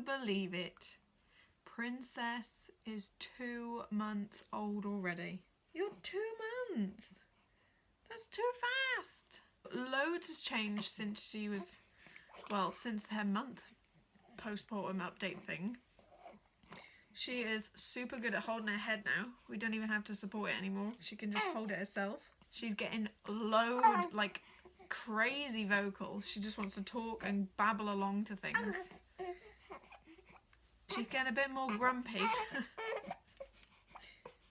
believe it? Princess is 2 months old already. You're 2 months. That's too fast. Loads has changed since she was, well, since her month postpartum update thing. She is super good at holding her head now. We don't even have to support it anymore. She can just hold it herself. She's getting like crazy vocals. She just wants to talk and babble along to things. She's getting a bit more grumpy.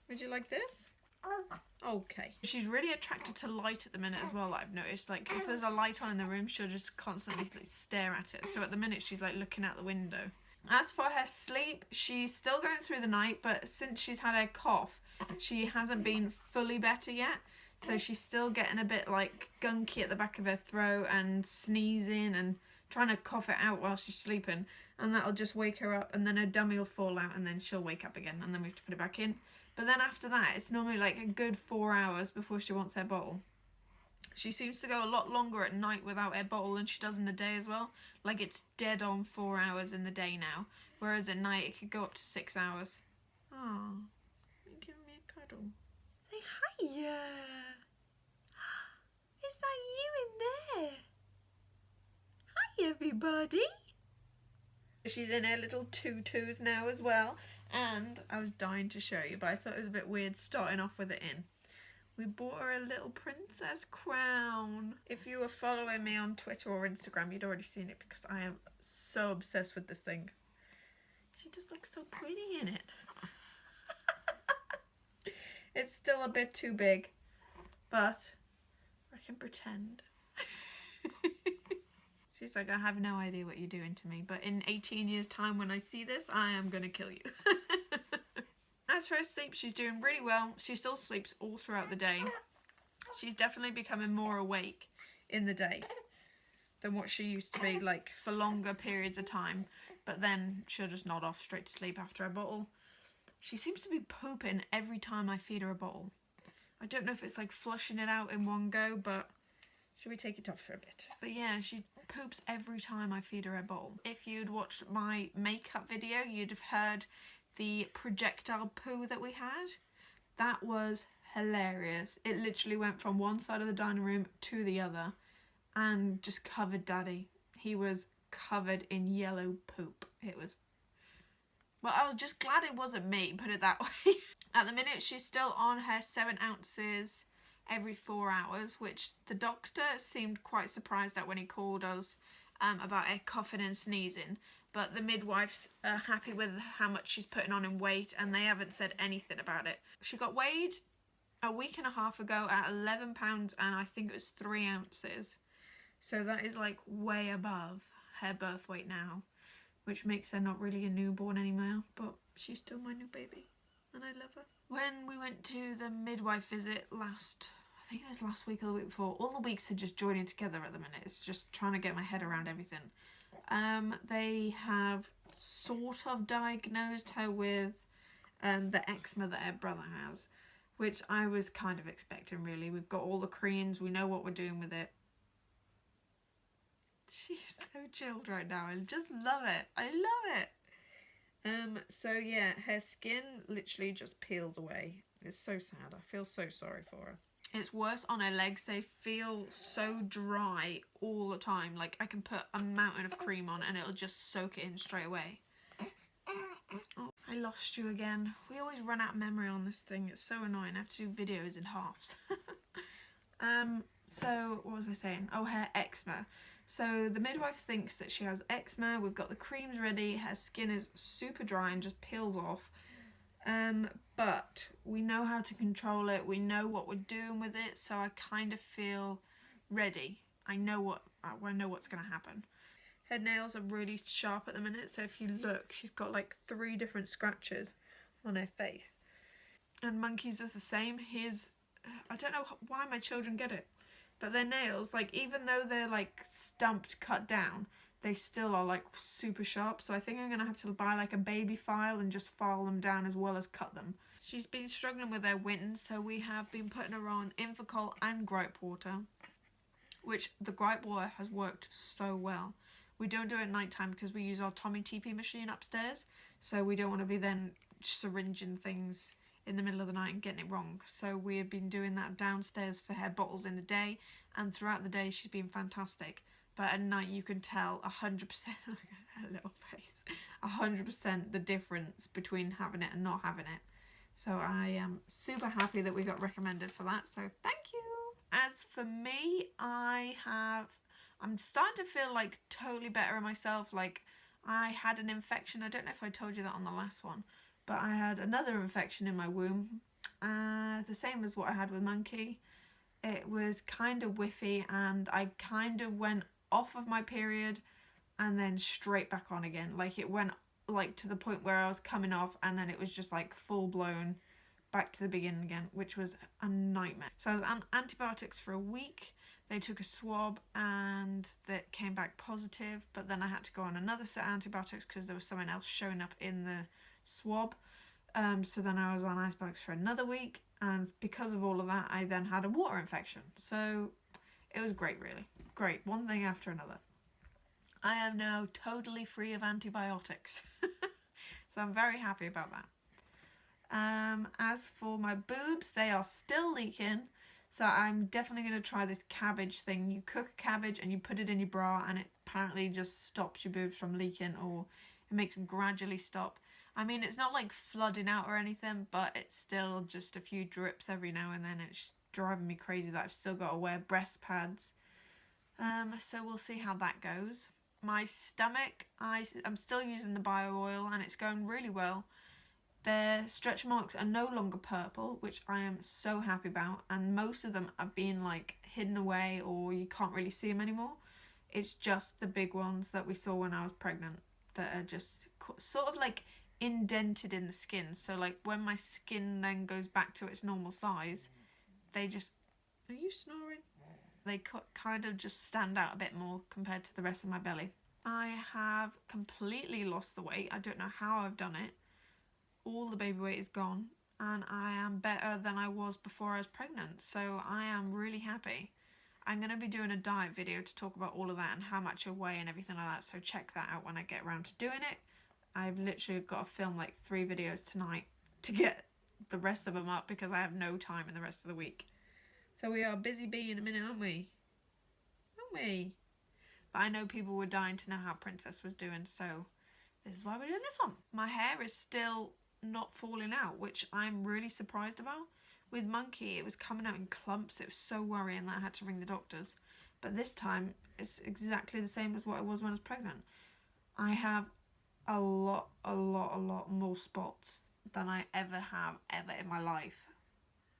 Would you like this? Okay. She's really attracted to light at the minute as well, I've noticed. Like, if there's a light on in the room, she'll just constantly like, stare at it. So at the minute, she's like looking out the window. As for her sleep, she's still going through the night, but since she's had her cough, she hasn't been fully better yet. So she's still getting a bit like gunky at the back of her throat and sneezing and trying to cough it out while she's sleeping. And that'll just wake her up, and then her dummy will fall out, and then she'll wake up again, and then we have to put it back in. But then after that, it's normally like a good 4 hours before she wants her bottle. She seems to go a lot longer at night without her bottle than she does in the day as well. Like, it's dead on 4 hours in the day now, whereas at night it could go up to 6 hours. Oh, you're giving me a cuddle. Say hiya. Is that you in there? Hi everybody. She's in her little tutus now as well, and I was dying to show you, but I thought it was a bit weird starting off with it in. We bought her a little princess crown. If you were following me on Twitter or Instagram, you'd already seen it because I am so obsessed with this thing. She just looks so pretty in it. It's still a bit too big, but I can pretend. She's like, I have no idea what you're doing to me, but in 18 years' time when I see this, I am going to kill you. As for her sleep, she's doing really well. She still sleeps all throughout the day. She's definitely becoming more awake in the day than what she used to be, like, for longer periods of time. But then she'll just nod off straight to sleep after her bottle. She seems to be pooping every time I feed her a bottle. I don't know if it's like flushing it out in one go, but should we take it off for a bit? But yeah, she poops every time I feed her a bowl. If you'd watched my makeup video, you'd have heard the projectile poo that we had. That was hilarious. It literally went from one side of the dining room to the other and just covered Daddy. He was covered in yellow poop. It was... well, I was just glad it wasn't me, put it that way. At the minute, she's still on her 7 ounces every 4 hours, which the doctor seemed quite surprised at when he called us about her coughing and sneezing. But the midwife's happy with how much she's putting on in weight, and they haven't said anything about it. She got weighed a week and a half ago at 11 pounds and I think it was 3 ounces. So that is like way above her birth weight now, which makes her not really a newborn anymore, but she's still my new baby and I love her. When we went to the midwife visit I think it was last week or the week before, all the weeks are just joining together at the minute. It's just trying to get my head around everything. They have sort of diagnosed her with the eczema that her brother has, which I was kind of expecting really. We've got all the creams, we know what we're doing with it. She's so chilled right now. I just love it. I love it. So yeah, her skin literally just peels away. It's so sad. I feel so sorry for her. It's worse on her legs. They feel so dry all the time. Like, I can put a mountain of cream on and it'll just soak it in straight away. Oh, I lost you again. We always run out of memory on this thing. It's so annoying. I have to do videos in halves. So what was I saying? Oh, her eczema. So the midwife thinks that she has eczema. We've got the creams ready. Her skin is super dry and just peels off. But we know how to control it. We know what we're doing with it. So I kind of feel ready. I know what's going to happen. Her nails are really sharp at the minute. So if you look, she's got like 3 different scratches on her face. And Monkey's is the same. I don't know why my children get it. But their nails, like, even though they're like stumped, cut down, they still are like super sharp. So I think I'm going to have to buy like a baby file and just file them down as well as cut them. She's been struggling with her wind, so we have been putting her on Infocol and gripe water, which the gripe water has worked so well. We don't do it at night time because we use our Tommy TP machine upstairs, so we don't want to be then syringing things in the middle of the night and getting it wrong. So we have been doing that downstairs for her bottles in the day, and throughout the day she's been fantastic. But at night you can tell 100%, look at her little face, 100% the difference between having it and not having it. So I am super happy that we got recommended for that, so thank you. As for me, I'm starting to feel like totally better in myself. Like, I had an infection, I don't know if I told you that on the last one, but I had another infection in my womb, the same as what I had with Monkey. It was kind of whiffy, and I kind of went off of my period and then straight back on again. Like, it went like to the point where I was coming off, and then it was just like full blown back to the beginning again, which was a nightmare. So I was on antibiotics for a week. They took a swab and that came back positive, but then I had to go on another set of antibiotics because there was something else showing up in the swab. So then I was on antibiotics for another week, and because of all of that I then had a water infection. So it was great, really great, one thing after another. I am now totally free of antibiotics. So I'm very happy about that. As for my boobs, they are still leaking, so I'm definitely going to try this cabbage thing. You cook a cabbage and you put it in your bra, and it apparently just stops your boobs from leaking, or it makes them gradually stop. I mean, it's not like flooding out or anything, but it's still just a few drips every now and then. It's driving me crazy that I've still got to wear breast pads. So we'll see how that goes. My stomach, I'm still using the bio oil, and it's going really well. Their stretch marks are no longer purple, which I am so happy about, and most of them are being like hidden away, or you can't really see them anymore. It's just the big ones that we saw when I was pregnant that are just sort of like indented in the skin. So like when my skin then goes back to its normal size, they just... Are you snoring? They kind of just stand out a bit more compared to the rest of my belly. I have completely lost the weight. I don't know how I've done it. All the baby weight is gone, and I am better than I was before I was pregnant, so I am really happy. I'm going to be doing a diet video to talk about all of that and how much I weigh and everything like that, so check that out when I get around to doing it. I've literally got to film like 3 videos tonight to get the rest of them up because I have no time in the rest of the week. So we are busy bee in a minute, aren't we? Aren't we? But I know people were dying to know how Princess was doing, so this is why we're doing this one. My hair is still not falling out, which I'm really surprised about. With Monkey, it was coming out in clumps. It was so worrying that I had to ring the doctors. But this time, it's exactly the same as what it was when I was pregnant. I have a lot more spots than I ever in my life.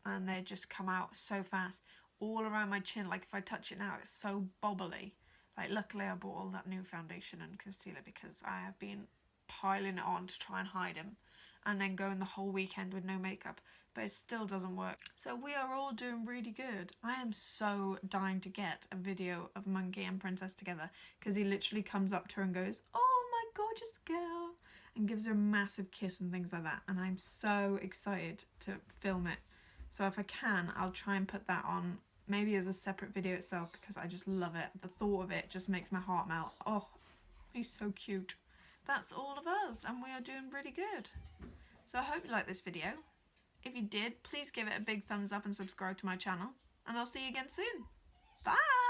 And they just come out so fast. All around my chin, like if I touch it now, it's so bobbly. Like, luckily I bought all that new foundation and concealer because I have been piling it on to try and hide them, and then going the whole weekend with no makeup, but it still doesn't work. So we are all doing really good. I am so dying to get a video of Monkey and Princess together, because he literally comes up to her and goes, "Oh, my gorgeous girl," and gives her a massive kiss and things like that, and I'm so excited to film it. So if I can, I'll try and put that on maybe as a separate video itself, because I just love it. The thought of it just makes my heart melt. Oh, he's so cute. That's all of us, and we are doing really good. So I hope you liked this video. If you did, please give it a big thumbs up and subscribe to my channel, and I'll see you again soon. Bye!